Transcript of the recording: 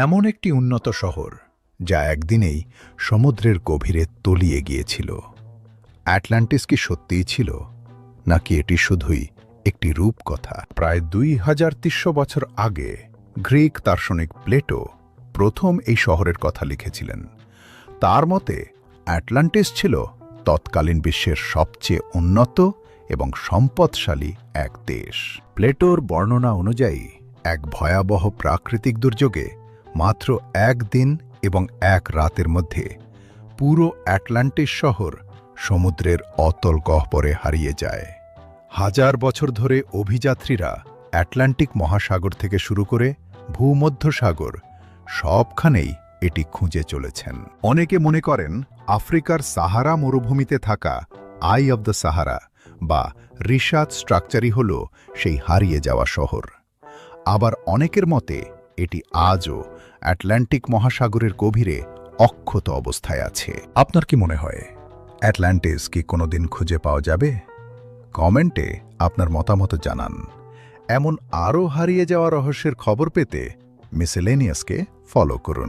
এমন একটি উন্নত শহর যা একদিনেই সমুদ্রের গভীরে তলিয়ে গিয়েছিল। অ্যাটলান্টিস কি সত্যিই ছিল, নাকি এটি শুধুই একটি রূপকথা? প্রায় 2300 বছর আগে গ্রিক দার্শনিক প্লেটো প্রথম এই শহরের কথা লিখেছিলেন। তার মতে অ্যাটলান্টিস ছিল তৎকালীন বিশ্বের সবচেয়ে উন্নত এবং সম্পদশালী এক দেশ। প্লেটোর বর্ণনা অনুযায়ী এক ভয়াবহ প্রাকৃতিক দুর্যোগে মাত্র একদিন এবং এক রাতের মধ্যে পুরো অ্যাটলান্টিস শহর সমুদ্রের অতল গহ্বরে হারিয়ে যায়। হাজার বছর ধরে অভিযাত্রীরা অ্যাটলান্টিক মহাসাগর থেকে শুরু করে ভূমধ্যসাগর সবখানেই এটি খুঁজে চলেছেন। অনেকে মনে করেন আফ্রিকার সাহারা মরুভূমিতে থাকা আই অব দ্য সাহারা বা রিশাদ স্ট্রাকচারই হল সেই হারিয়ে যাওয়া শহর। আবার অনেকের মতে এটি আজও অ্যাটলান্টিক মহাসাগরের গভীরে অক্ষত অবস্থায় আছে। আপনার কি মনে হয়, অ্যাটলান্টিস কি কোনোদিন খুঁজে পাওয়া যাবে? কমেন্টে আপনার মতামত জানান। এমন আরও হারিয়ে যাওয়া রহস্যের খবর পেতে মিসেলেনিয়াসকে ফলো করুন।